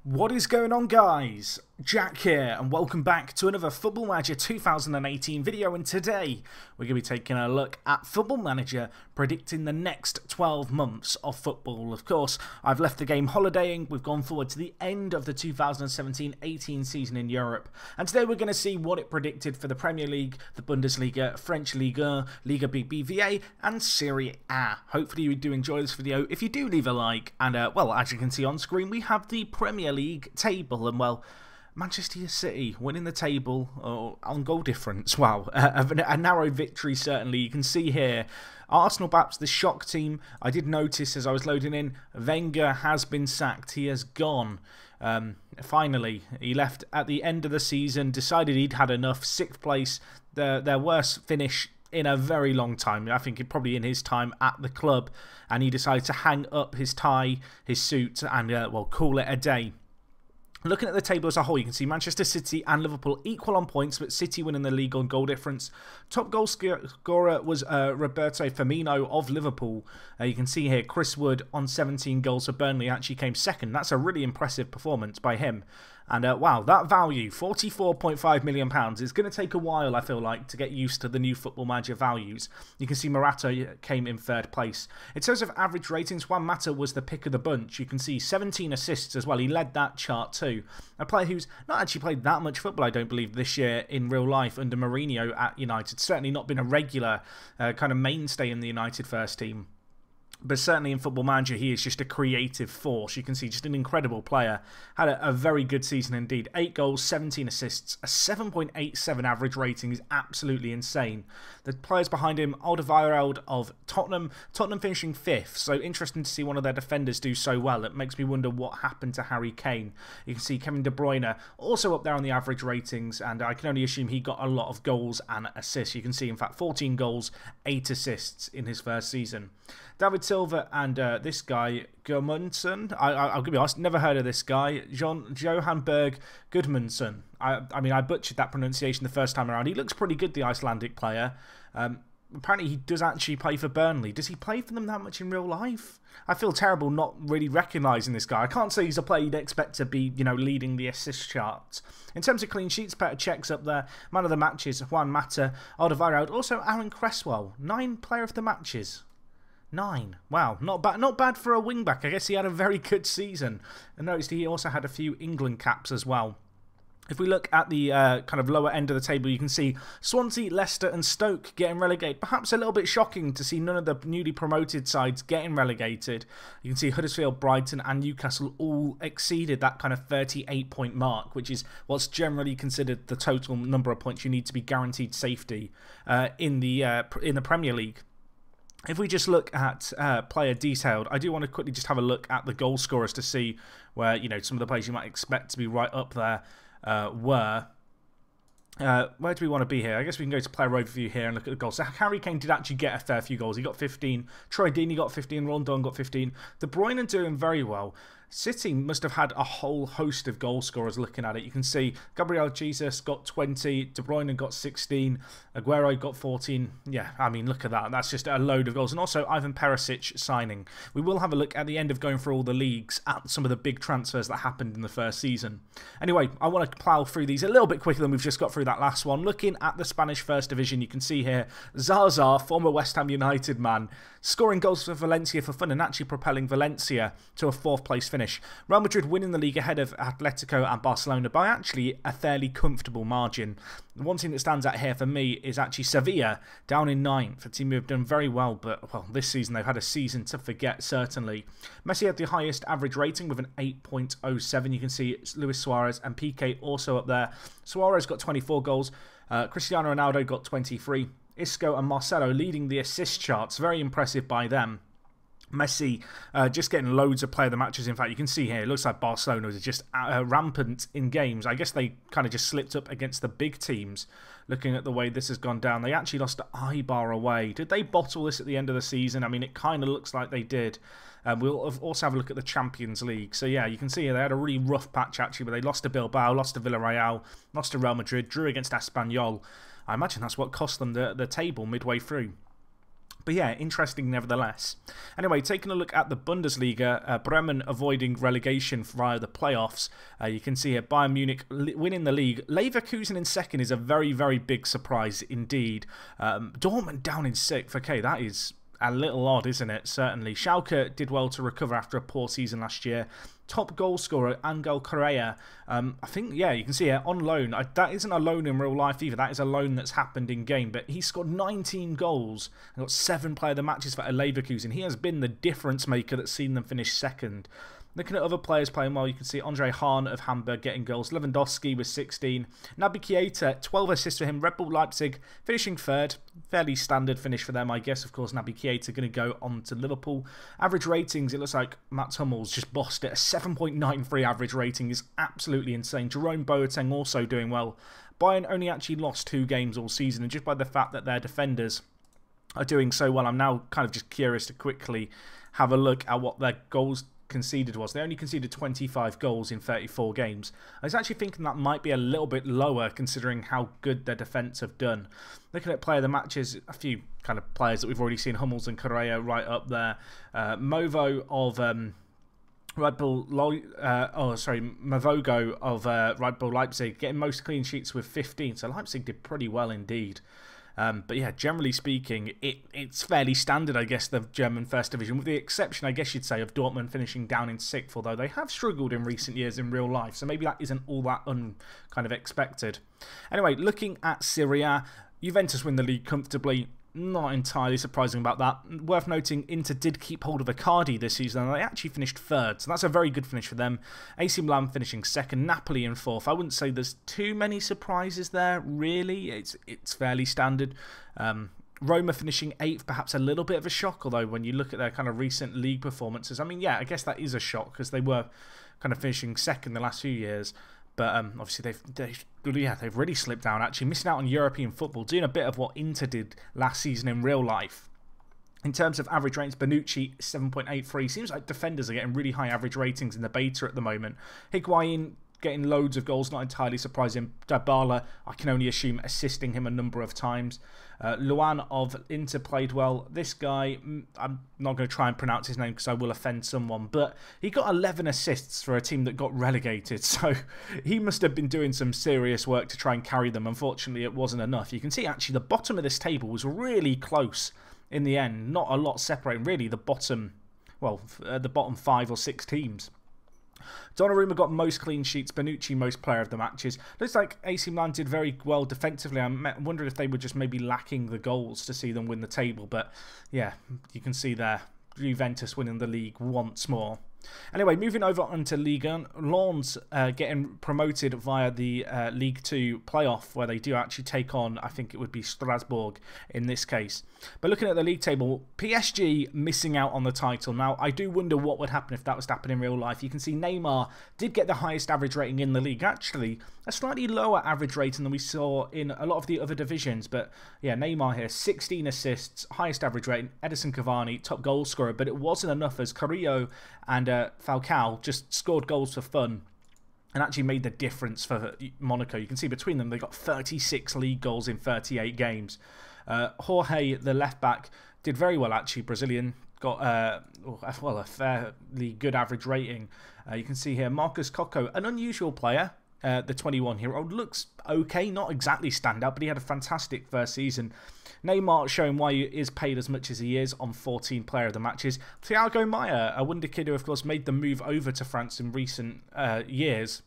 What is going on, guys? Jack here, and welcome back to another Football Manager 2018 video. And today we're going to be taking a look at Football Manager predicting the next 12 months of football. Of course, I've left the game holidaying. We've gone forward to the end of the 2017-18 season in Europe, and today we're going to see what it predicted for the Premier League, the Bundesliga, French Ligue 1, Liga BBVA, and Serie A. Hopefully you do enjoy this video. If you do, leave a like, and well, as you can see on screen, we have the Premier League table, and well, Manchester City winning the table on goal difference. Wow, a narrow victory certainly. You can see here Arsenal perhaps the shock team. I did notice as I was loading in, Wenger has been sacked. He has gone. Finally, he left at the end of the season, decided he'd had enough. 6th place, their worst finish in a very long time. I think probably in his time at the club, and he decided to hang up his tie, his suit, and well, call it a day. Looking at the table as a whole, you can see Manchester City and Liverpool equal on points, but City winning the league on goal difference. Top goal scorer was Roberto Firmino of Liverpool. You can see here Chris Wood on 17 goals for Burnley actually came second. That's a really impressive performance by him. And wow, that value, £44.5 million, is going to take a while, I feel like, to get used to the new Football Manager values. You can see Morata came in 3rd place. In terms of average ratings, Juan Mata was the pick of the bunch. You can see 17 assists as well. He led that chart too. A player who's not actually played that much football, I don't believe, this year in real life under Mourinho at United. Certainly not been a regular kind of mainstay in the United first team. But certainly in Football Manager, he is just a creative force. You can see just an incredible player. Had a very good season indeed. 8 goals, 17 assists, a 7.87 average rating is absolutely insane. The players behind him, Alderweireld of Tottenham. Tottenham finishing 5th, so interesting to see one of their defenders do so well. It makes me wonder what happened to Harry Kane. You can see Kevin De Bruyne also up there on the average ratings, and I can only assume he got a lot of goals and assists. You can see, in fact, 14 goals, 8 assists in his first season. David Silva and this guy, Gudmundsson. I'll be honest, never heard of this guy. Johan Berg Gudmundsson. I mean, I butchered that pronunciation the first time around. He looks pretty good, the Icelandic player. Apparently, he does actually play for Burnley. Does he play for them that much in real life? I feel terrible not really recognising this guy. I can't say he's a player you'd expect to be, you know, leading the assist charts. In terms of clean sheets, Petr Cech's up there. Man of the matches, Juan Mata, Alderweireld. Also, Aaron Cresswell. 9 player of the matches. 9. Wow, not bad for a wingback. I guess he had a very good season. And noticed he also had a few England caps as well. If we look at the kind of lower end of the table, you can see Swansea, Leicester and Stoke getting relegated. Perhaps a little bit shocking to see none of the newly promoted sides getting relegated. You can see Huddersfield, Brighton and Newcastle all exceeded that kind of 38-point mark, which is what's generally considered the total number of points you need to be guaranteed safety in the Premier League. If we just look at player detailed, I do want to quickly just have a look at the goal scorers to see where, you know, some of the players you might expect to be right up there were. Where do we want to be here? I guess we can go to player overview here and look at the goals. So Harry Kane did actually get a fair few goals. He got 15. Troy Deeney got 15. Rondon got 15. De Bruyne are doing very well. City must have had a whole host of goal scorers looking at it. You can see Gabriel Jesus got 20, De Bruyne got 16, Aguero got 14. Yeah, I mean, look at that. That's just a load of goals. And also Ivan Perisic signing. We will have a look at the end of going through all the leagues at some of the big transfers that happened in the first season. Anyway, I want to plough through these a little bit quicker than we've just got through that last one. Looking at the Spanish First Division, you can see here Zaza, former West Ham United man, scoring goals for Valencia for fun and actually propelling Valencia to a 4th place finish. Real Madrid winning the league ahead of Atletico and Barcelona by actually a fairly comfortable margin. The one team that stands out here for me is actually Sevilla, down in 9th. A team who have done very well, but well, this season they've had a season to forget, certainly. Messi had the highest average rating with an 8.07. You can see Luis Suarez and Piqué also up there. Suarez got 24 goals. Cristiano Ronaldo got 23. Isco and Marcelo leading the assist charts. Very impressive by them. Messi just getting loads of player of the matches. In fact, you can see here, it looks like Barcelona is just rampant in games. I guess they kind of just slipped up against the big teams. Looking at the way this has gone down, they actually lost to Eibar away. Did they bottle this at the end of the season? I mean, it kind of looks like they did. We'll also have a look at the Champions League. So yeah, you can see here they had a really rough patch actually, but they lost to Bilbao, lost to Villarreal, lost to Real Madrid, drew against Espanyol. I imagine that's what cost them the table midway through. But yeah, interesting nevertheless. Anyway, taking a look at the Bundesliga, Bremen avoiding relegation via the playoffs. You can see here Bayern Munich winning the league. Leverkusen in second is a very, very big surprise indeed. Dortmund down in sixth. Okay, that is a little odd, isn't it? Certainly. Schalke did well to recover after a poor season last year. Top goal scorer, Angel Correa. I think, yeah, you can see here, on loan. That isn't a loan in real life either. That is a loan that's happened in game. But he scored 19 goals and got 7 player of the matches for Leverkusen. He has been the difference maker that's seen them finish second. Looking at other players playing well, you can see Andre Hahn of Hamburg getting goals. Lewandowski with 16. Naby Keita, 12 assists for him. Red Bull Leipzig finishing third. Fairly standard finish for them, I guess. Of course, Naby Keita going to go on to Liverpool. Average ratings, it looks like Mats Hummels just bossed it. A 7.93 average rating is absolutely insane. Jerome Boateng also doing well. Bayern only actually lost 2 games all season, and just by the fact that their defenders are doing so well, I'm now kind of just curious to quickly have a look at what their goals conceded was. They only conceded 25 goals in 34 games. I was actually thinking that might be a little bit lower considering how good their defence have done. Looking at player of the matches, a few kind of players that we've already seen, Hummels and Correa right up there. Movo of Mavogo of Red Bull Leipzig getting most clean sheets with 15. So Leipzig did pretty well indeed. But yeah, generally speaking, it's fairly standard, I guess, the German First Division, with the exception, I guess you'd say, of Dortmund finishing down in 6th, although they have struggled in recent years in real life, so maybe that isn't all that kind of expected. Anyway, looking at Serie A, Juventus win the league comfortably. Not entirely surprising about that. Worth noting, Inter did keep hold of Icardi this season, and they actually finished 3rd, so that's a very good finish for them. AC Milan finishing 2nd, Napoli in 4th. I wouldn't say there's too many surprises there, really. It's fairly standard. Roma finishing 8th, perhaps a little bit of a shock, although when you look at their kind of recent league performances, I mean, yeah, I guess that is a shock, because they were kind of finishing 2nd the last few years. But obviously they've really slipped down, actually missing out on European football, doing a bit of what Inter did last season in real life. In terms of average ratings, Bonucci 7.83. Seems like defenders are getting really high average ratings in the beta at the moment. Higuain getting loads of goals, not entirely surprising. Dybala, I can only assume, assisting him a number of times. Luan of Inter played well. This guy, I'm not going to try and pronounce his name because I will offend someone, but he got 11 assists for a team that got relegated, so he must have been doing some serious work to try and carry them. Unfortunately, it wasn't enough. You can see, actually, the bottom of this table was really close in the end. Not a lot separating, really, the bottom 5 or 6 teams. Donnarumma got most clean sheets, Bonucci most player of the matches. Looks like AC Milan did very well defensively. I'm wondering if they were just maybe lacking the goals to see them win the table. But yeah, you can see there, Juventus winning the league once more. Anyway, moving over onto Ligue 1, Lens getting promoted via the League 2 playoff, where they do actually take on, I think it would be Strasbourg in this case. But looking at the league table, PSG missing out on the title. Now, I do wonder what would happen if that was to happen in real life. You can see Neymar did get the highest average rating in the league. Actually, a slightly lower average rating than we saw in a lot of the other divisions. But yeah, Neymar here, 16 assists, highest average rating. Edison Cavani, top goal scorer. But it wasn't enough as Carrillo and Falcao just scored goals for fun and actually made the difference for Monaco. You can see between them, they got 36 league goals in 38 games. Jorge, the left-back, did very well, actually. Brazilian, got a fairly good average rating. You can see here, Marcus Coco, an unusual player. The 21-year-old looks okay, not exactly standout, but he had a fantastic first season. Neymar showing why he is paid as much as he is on 14 player of the matches. Thiago Maia, a wonder kid who, of course, made the move over to France in recent years.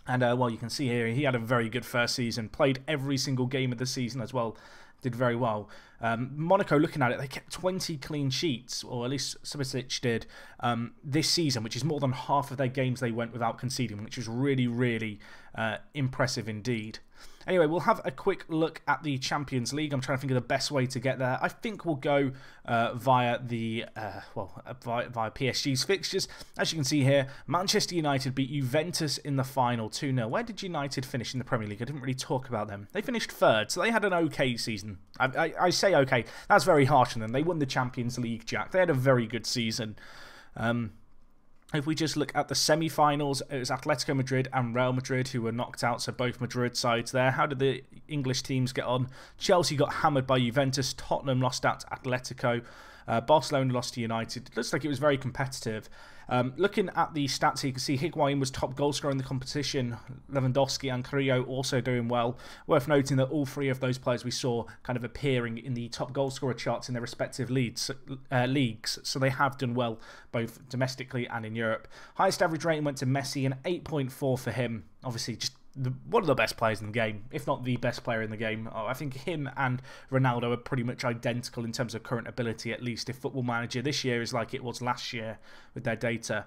And, well, you can see here, he had a very good first season, played every single game of the season as well. Did very well. Monaco, looking at it, they kept 20 clean sheets, or at least Subasic did, this season, which is more than half of their games they went without conceding, which is really, really impressive indeed. Anyway, we'll have a quick look at the Champions League. I'm trying to think of the best way to get there. I think we'll go via PSG's fixtures. As you can see here, Manchester United beat Juventus in the final 2-0. Where did United finish in the Premier League? I didn't really talk about them. They finished 3rd, so they had an okay season. I say okay. That's very harsh on them. They won the Champions League, Jack. They had a very good season. If we just look at the semi-finals, it was Atletico Madrid and Real Madrid who were knocked out, so both Madrid sides there. How did the English teams get on? Chelsea got hammered by Juventus, Tottenham lost out to Atletico, Barcelona lost to United. It looks like it was very competitive. Looking at the stats here, you can see Higuain was top goal scorer in the competition. Lewandowski and Carrillo also doing well. Worth noting that all three of those players we saw kind of appearing in the top goal scorer charts in their respective leagues, so they have done well both domestically and in Europe. Highest average rating went to Messi, and 8.4 for him. Obviously, just one of the best players in the game, if not the best player in the game. I think him and Ronaldo are pretty much identical in terms of current ability, at least if Football Manager this year is like it was last year with their data.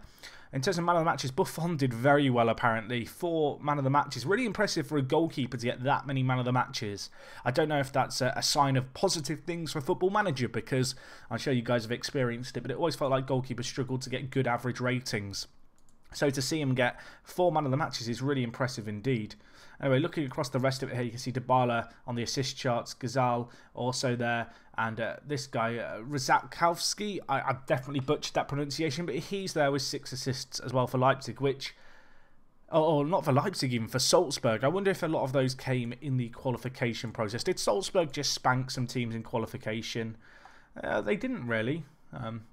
In terms of man of the matches, Buffon did very well apparently. 4 man of the matches. Really impressive for a goalkeeper to get that many man of the matches. I don't know if that's a sign of positive things for Football Manager, because I'm sure you guys have experienced it, but it always felt like goalkeepers struggled to get good average ratings. So to see him get 4 man of the matches is really impressive indeed. Anyway, looking across the rest of it here, you can see Dybala on the assist charts, Gazal also there, and this guy, Rzakowski, I've definitely butchered that pronunciation, but he's there with 6 assists as well for Leipzig, which... Oh, not for Leipzig even, for Salzburg. I wonder if a lot of those came in the qualification process. Did Salzburg just spank some teams in qualification? They didn't really.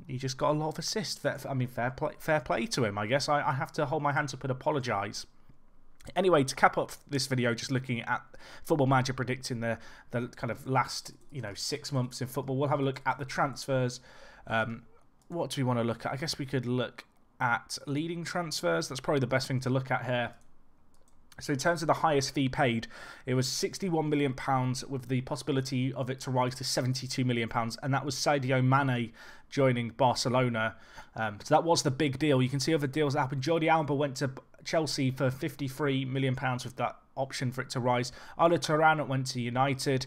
He just got a lot of assists. I mean, fair play to him, I guess. I have to hold my hands up and apologise. Anyway, to cap up this video, just looking at Football Manager predicting the kind of last 6 months in football, we'll have a look at the transfers. What do we want to look at? I guess we could look at leading transfers. That's probably the best thing to look at here. So in terms of the highest fee paid, it was £61 million with the possibility of it to rise to £72 million, and that was Sadio Mane joining Barcelona. So that was the big deal. You can see other deals that happened. Jordi Alba went to Chelsea for £53 million with that option for it to rise. Arda Turan went to United.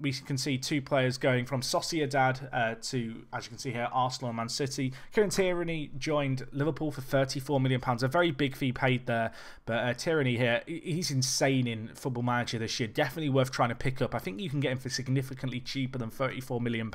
We can see 2 players going from Sociedad to, as you can see here, Arsenal and Man City. Kieran Tierney joined Liverpool for £34 million. A very big fee paid there. But Tierney here, he's insane in Football Manager this year. Definitely worth trying to pick up. I think you can get him for significantly cheaper than £34 million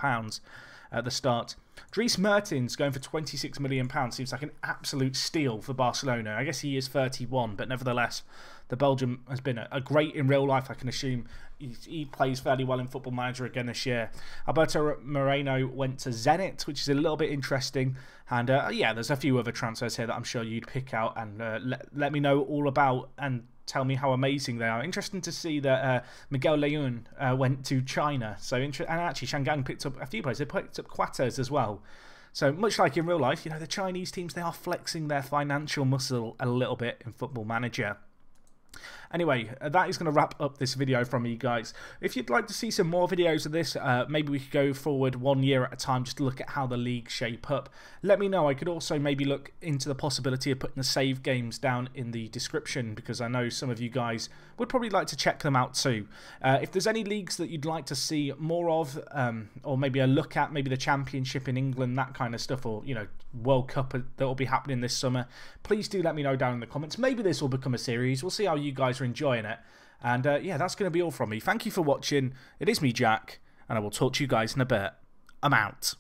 at the start. Dries Mertens going for £26 million seems like an absolute steal for Barcelona. I guess he is 31, but nevertheless, the Belgian has been a great in real life. I can assume he plays fairly well in Football Manager again this year. Alberto Moreno went to Zenit, which is a little bit interesting. And yeah, there's a few other transfers here that I'm sure you'd pick out and let me know all about and tell me how amazing they are. Interesting to see that Miguel Layun went to China. So and actually Shanghai picked up a few players. They picked up Quatters as well. So much like in real life, the Chinese teams, they are flexing their financial muscle a little bit in Football Manager. Anyway, that is going to wrap up this video from me, guys. If you'd like to see some more videos of this, maybe we could go forward 1 year at a time just to look at how the leagues shape up. Let me know. I could also maybe look into the possibility of putting the save games down in the description, because I know some of you guys would probably like to check them out too. If there's any leagues that you'd like to see more of, or maybe a look at, maybe the Championship in England, that kind of stuff, or World Cup that will be happening this summer, please do let me know down in the comments. Maybe this will become a series. We'll see how you guys are enjoying it. And yeah, that's going to be all from me. Thank you for watching. It is me, Jack, and I will talk to you guys in a bit. I'm out.